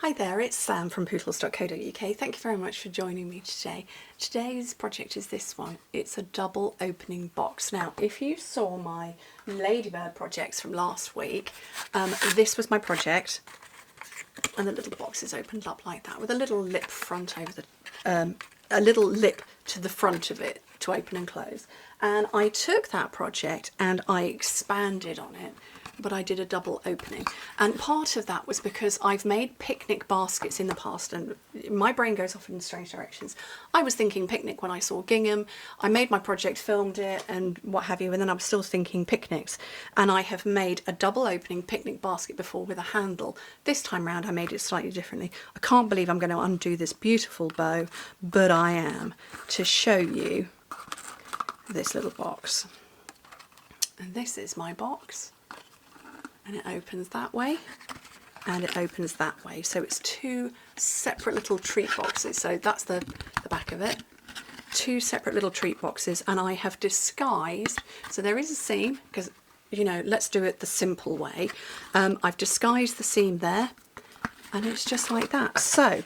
Hi there, it's Sam from Pootles.co.uk. Thank you very much for joining me today. Today's project is this one. It's a double opening box. Now, if you saw my Ladybird projects from last week, this was my project, and the little box is opened up like that with a little lip front over the, a little lip to the front of it to open and close. And I took that project and I expanded on it, but I did a double opening. And part of that was because I've made picnic baskets in the past and my brain goes off in strange directions. I was thinking picnic when I saw gingham. I made my project, filmed it and what have you, and then I was still thinking picnics. And I have made a double opening picnic basket before with a handle. This time round I made it slightly differently. I can't believe I'm going to undo this beautiful bow, but I am, to show you this little box. And this is my box. And it opens that way and it opens that way, so it's two separate little treat boxes. So that's the back of it, two separate little treat boxes. And I have disguised, so there is a seam because, you know, let's do it the simple way. I've disguised the seam there and it's just like that. So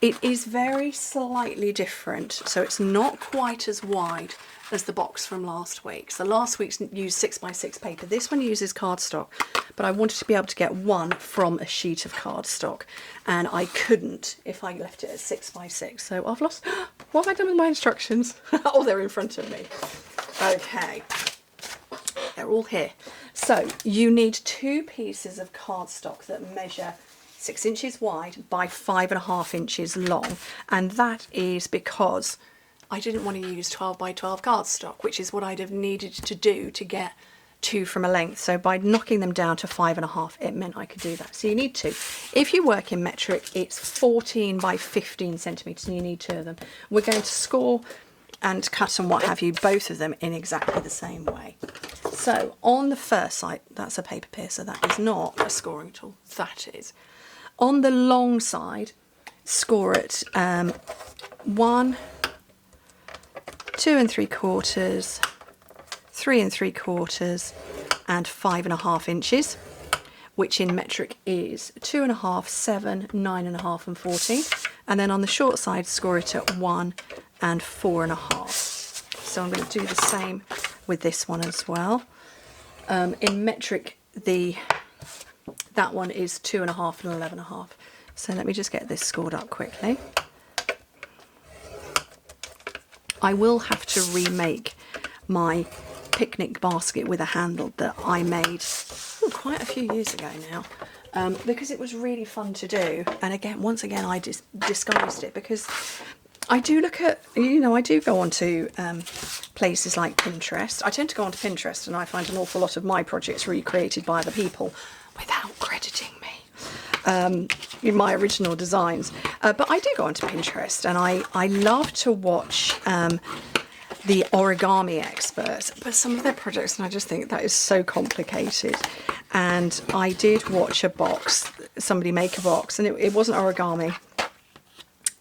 it is very slightly different, so it's not quite as wide as the box from last week. So last week's used 6x6 paper. This one uses cardstock, but I wanted to be able to get one from a sheet of cardstock, and I couldn't if I left it at 6x6. So I've lost, what have I done with my instructions? Oh, they're in front of me. Okay, they're all here. So you need two pieces of cardstock that measure 6 inches wide by 5.5 inches long, and that is because I didn't want to use 12x12 cardstock, which is what I'd have needed to do to get two from a length. So by knocking them down to 5.5, it meant I could do that. So you need two. If you work in metric, it's 14 by 15 centimetres and you need two of them. We're going to score and cut and what have you, both of them in exactly the same way. So on the first side, that's a paper piercer, that is not a scoring tool, that is. On the long side, score it 1, 2 3/4, 3 3/4, and 5.5 inches, which in metric is 2.5, 7, 9.5, and 14. And then on the short side, score it at 1 and 4.5. So I'm going to do the same with this one as well. In metric, that one is 2.5 and 11.5. So let me just get this scored up quickly. I will have to remake my picnic basket with a handle that I made quite a few years ago now, because it was really fun to do. And again, once again, I just disguised it because I do look at, you know, I do go onto places like Pinterest. I tend to go onto Pinterest and I find an awful lot of my projects recreated by other people without crediting me in my original designs. But I do go onto Pinterest and I love to watch the origami experts, but some of their projects, and I just think that is so complicated. And I did watch a box, somebody make a box, and it wasn't origami.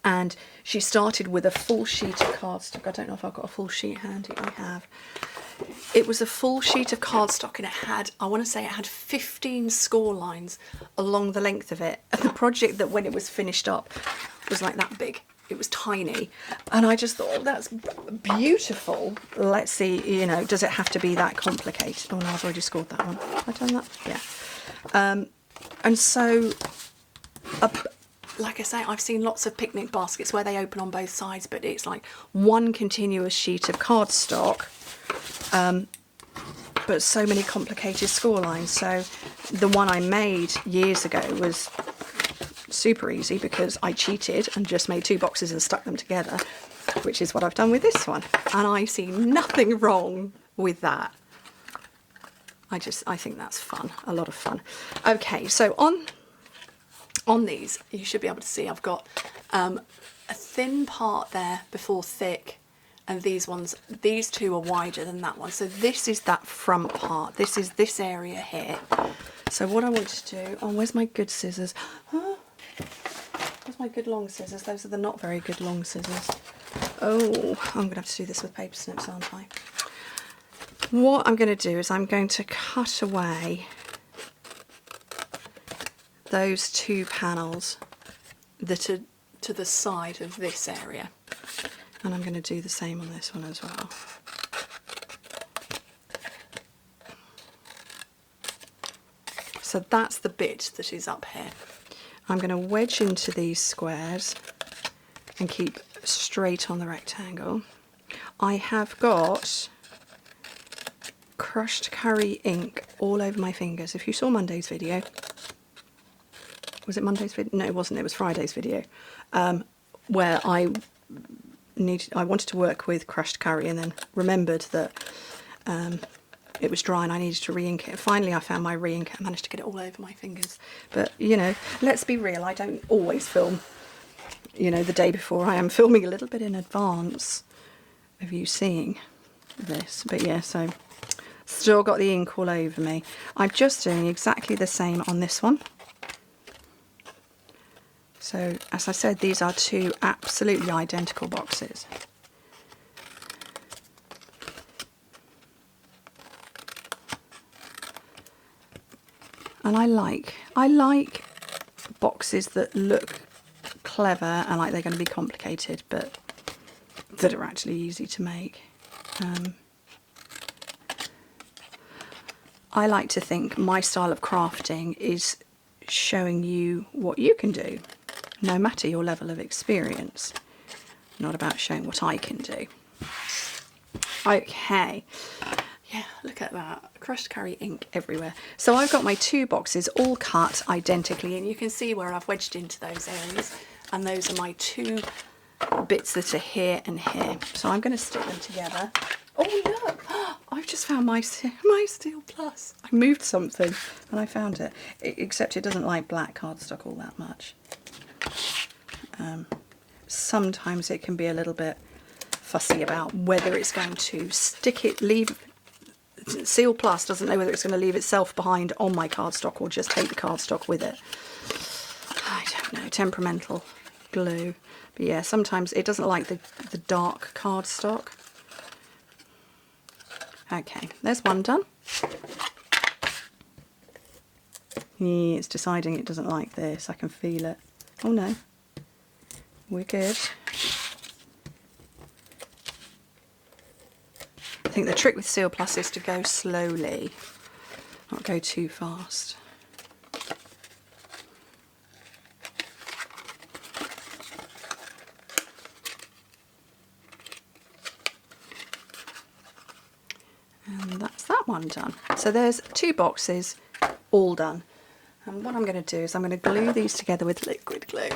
And she started with a full sheet of cardstock. I don't know if I've got a full sheet handy. I have. It was a full sheet of cardstock and it had, I want to say it had 15 score lines along the length of it. And the project, that when it was finished up, was like that big. It was tiny. And I just thought, oh, that's beautiful. Let's see, you know, does it have to be that complicated? Oh no, I've already scored that one. Have I done that? Yeah. And so, like I say, I've seen lots of picnic baskets where they open on both sides, but it's like one continuous sheet of cardstock, but so many complicated score lines. So the one I made years ago was super easy because I cheated and just made two boxes and stuck them together, which is what I've done with this one. And I see nothing wrong with that. I think that's fun, a lot of fun. Okay, so on these, you should be able to see I've got a thin part there before thick, and these two are wider than that one. So this is that front part. This is this area here. So what I want to do, oh, where's my good scissors? Oh, where's my good long scissors? Those are the not very good long scissors. Oh, I'm gonna have to do this with paper snips, aren't I? What I'm going to do is I'm going to cut away those two panels that are to the side of this area. And I'm going to do the same on this one as well. So that's the bit that is up here. I'm going to wedge into these squares and keep straight on the rectangle. I have got crushed curry ink all over my fingers. If you saw Monday's video, was it Monday's video? No, it wasn't. It was Friday's video, where I wanted to work with crushed curry and then remembered that it was dry and I needed to re-ink it. Finally, I found my re-ink and managed to get it all over my fingers. But, you know, let's be real, I don't always film, you know, the day before. I am filming a little bit in advance of you seeing this. But yeah, so still got the ink all over me. I'm just doing exactly the same on this one. So, as I said, these are two absolutely identical boxes. And I like boxes that look clever and like they're going to be complicated, but that are actually easy to make. I like to think my style of crafting is showing you what you can do, no matter your level of experience. Not about showing what I can do. Okay. Yeah, look at that. Crushed curry ink everywhere. So I've got my two boxes all cut identically, and you can see where I've wedged into those areas, and those are my two bits that are here and here. So I'm going to stick them together. Oh look, I've just found my Steel Plus. I moved something and I found it, except it doesn't like black cardstock all that much. Sometimes it can be a little bit fussy about whether it's going to stick it, Seal Plus doesn't know whether it's going to leave itself behind on my cardstock or just take the cardstock with it. I don't know, temperamental glue. But yeah, sometimes it doesn't like the dark cardstock. Okay, there's one done. Yeah, it's deciding it doesn't like this. I can feel it. Oh no, we're good. I think the trick with Seal Plus is to go slowly, not go too fast. And that's that one done. So there's two boxes all done. And what I'm going to do is I'm going to glue these together with liquid glue.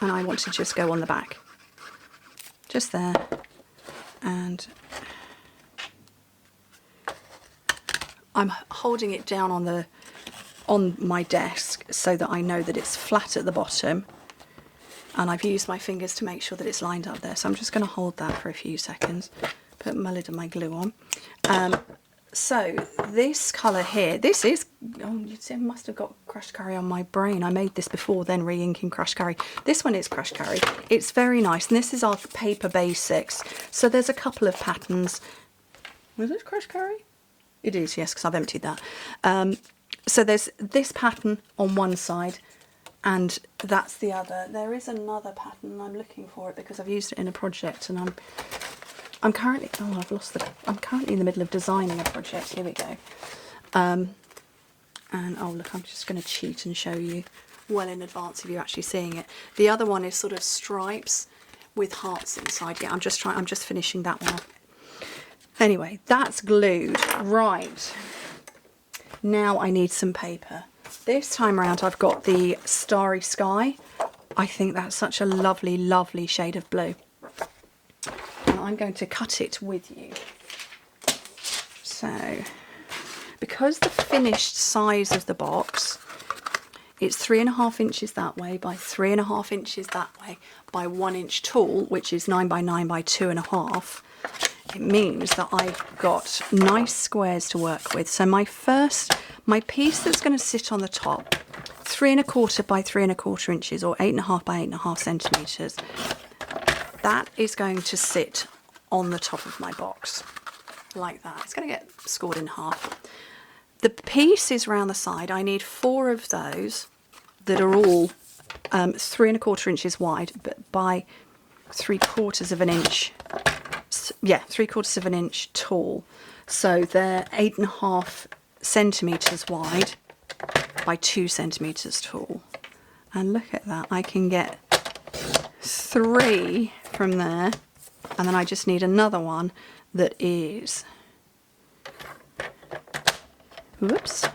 And I want to just go on the back. Just there. And I'm holding it down on my desk so that I know that it's flat at the bottom, and I've used my fingers to make sure that it's lined up there. So I'm just going to hold that for a few seconds, put my lid and my glue on. So this colour here, this is, oh, you see, I must have got crushed curry on my brain. I made this before then, re-inking crushed curry. This one is crushed curry. It's very nice, and this is our paper basics. So there's a couple of patterns. Was it crushed curry? It is, yes, because I've emptied that. So there's this pattern on one side, and that's the other. There is another pattern, I'm looking for it because I've used it in a project, and I'm currently, oh, I'm currently in the middle of designing a project. Here we go. And oh look, I'm just going to cheat and show you well in advance of you actually seeing it. The other one is sort of stripes with hearts inside. Yeah, I'm just finishing that one off. Anyway, that's glued. Right. Now I need some paper. This time around I've got the Starry Sky. I think that's such a lovely, lovely shade of blue. I'm going to cut it with you. So, because the finished size of the box, it's 3.5 inches that way by 3.5 inches that way by 1 inch tall, which is 9 by 9 by 2.5. It means that I've got nice squares to work with. So my piece that's going to sit on the top, 3.25 by 3.25 inches or 8.5 by 8.5 centimetres. That is going to sit on the top of my box, like that. It's going to get scored in half. The pieces around the side, I need 4 of those, that are all 3¼ inches wide, but by 3/4 of an inch, yeah, 3/4 of an inch tall. So they're 8.5 centimetres wide by 2 centimetres tall. And look at that, I can get 3 from there, and then I just need another one that is, whoops,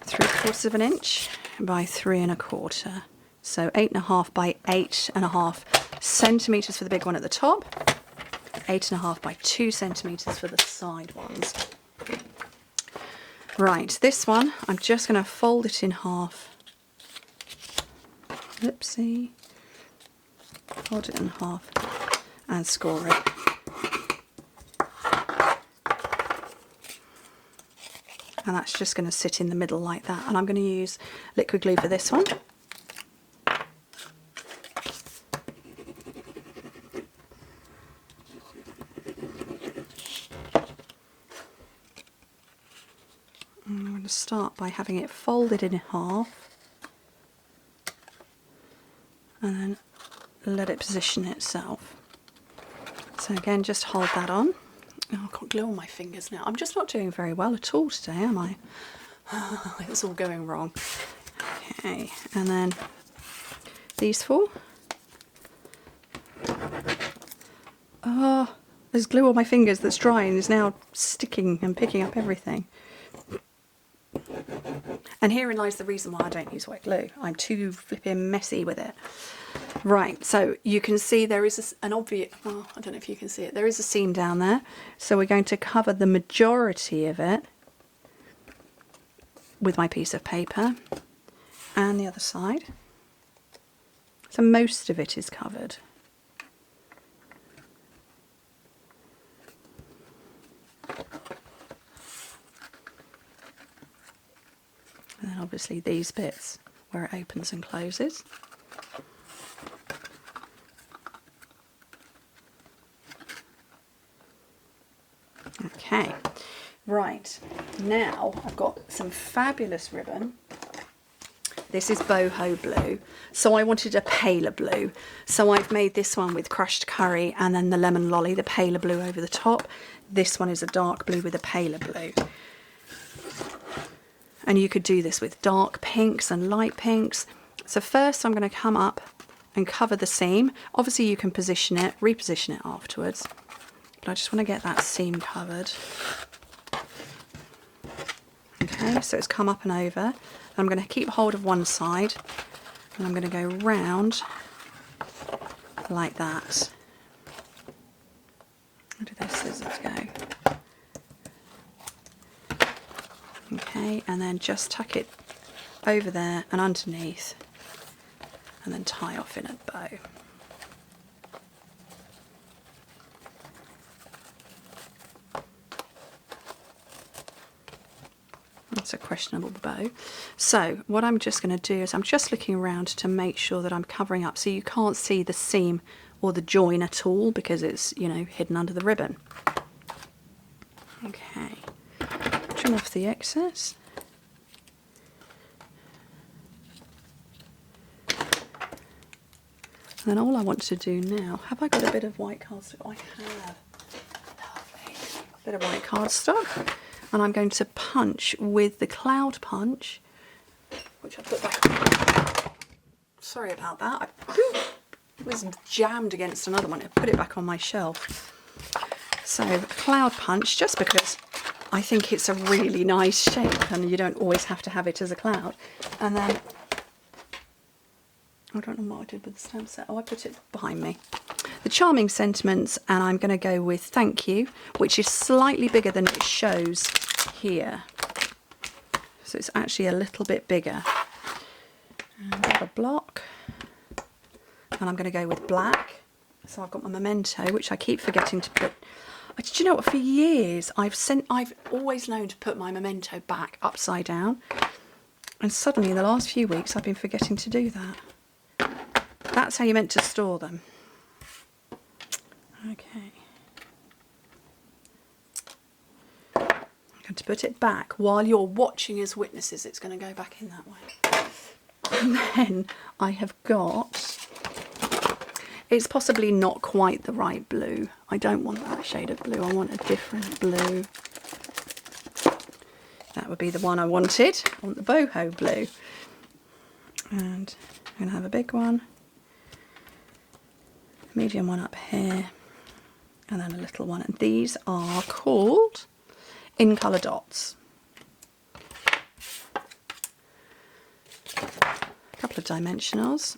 3/4 of an inch by 3¼ So 8.5 by 8.5 centimetres for the big one at the top, 8.5 by 2 centimetres for the side ones. Right, this one, I'm just going to fold it in half. Oopsie. Fold it in half and score it. And that's just going to sit in the middle like that. And I'm going to use liquid glue for this one. And I'm going to start by having it folded in half and then let it position itself. So again, just hold that on. Oh, I've got glue on my fingers now. I'm just not doing very well at all today, am I? It's all going wrong. Okay, and then these 4. Oh, there's glue on my fingers that's drying and is now sticking and picking up everything. And herein lies the reason why I don't use wet glue. I'm too flipping messy with it. Right, so you can see there is an obvious, well, I don't know if you can see it, there is a seam down there. So we're going to cover the majority of it with my piece of paper and the other side. So most of it is covered. And then obviously these bits where it opens and closes. Okay, right, now I've got some fabulous ribbon. This is boho blue, so I wanted a paler blue. So I've made this one with crushed curry and then the lemon lolly, the paler blue over the top. This one is a dark blue with a paler blue. And you could do this with dark pinks and light pinks. So first I'm going to come up and cover the seam. Obviously you can position it, reposition it afterwards. But I just want to get that seam covered. Okay, so it's come up and over. I'm going to keep hold of one side and I'm going to go round like that. Where do those scissors go? Okay, and then just tuck it over there and underneath and then tie off in a bow. That's a questionable bow. So what I'm just going to do is I'm just looking around to make sure that I'm covering up so you can't see the seam or the join at all because it's, you know, hidden under the ribbon. Okay, trim off the excess. And then all I want to do now, have I got a bit of white cardstock? I have. Lovely. A bit of white cardstock. And I'm going to punch with the cloud punch, which I put back. Sorry about that. It was jammed against another one. I put it back on my shelf. So cloud punch, just because I think it's a really nice shape and you don't always have to have it as a cloud. And then, I don't know what I did with the stamp set. Oh, I put it behind me. The Charming Sentiments, and I'm going to go with Thank You, which is slightly bigger than it shows here. So it's actually a little bit bigger. And I've got a block, and I'm going to go with black. So I've got my memento, which I keep forgetting to put. Do you know what? For years, I've always known to put my memento back upside down, and suddenly in the last few weeks, I've been forgetting to do that. That's how you're meant to store them. Okay. going to put it back while you're watching as witnesses. It's going to go back in that way. And then I have got, it's possibly not quite the right blue. I don't want that shade of blue. I want a different blue. That would be the one I wanted. I want the boho blue. And I'm going to have a big one, a medium one up here, and then a little one. And these are called In Colour Dots. A couple of dimensionals.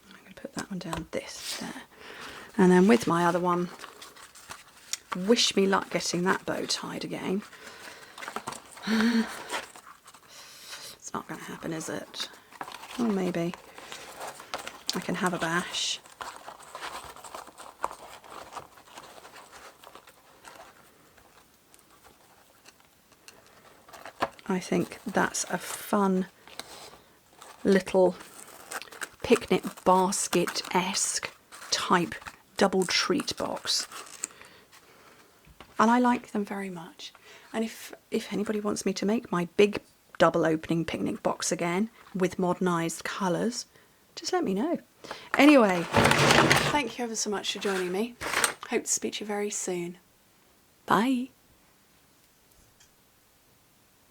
I'm going to put that one down there. And then with my other one, wish me luck getting that bow tied again. It's not going to happen, is it? Or maybe I can have a bash. I think that's a little picnic basket-esque type double treat box. And I like them very much. And if anybody wants me to make my big double opening picnic box again with modernised colours, just let me know. Anyway, thank you ever so much for joining me. Hope to speak to you very soon. Bye.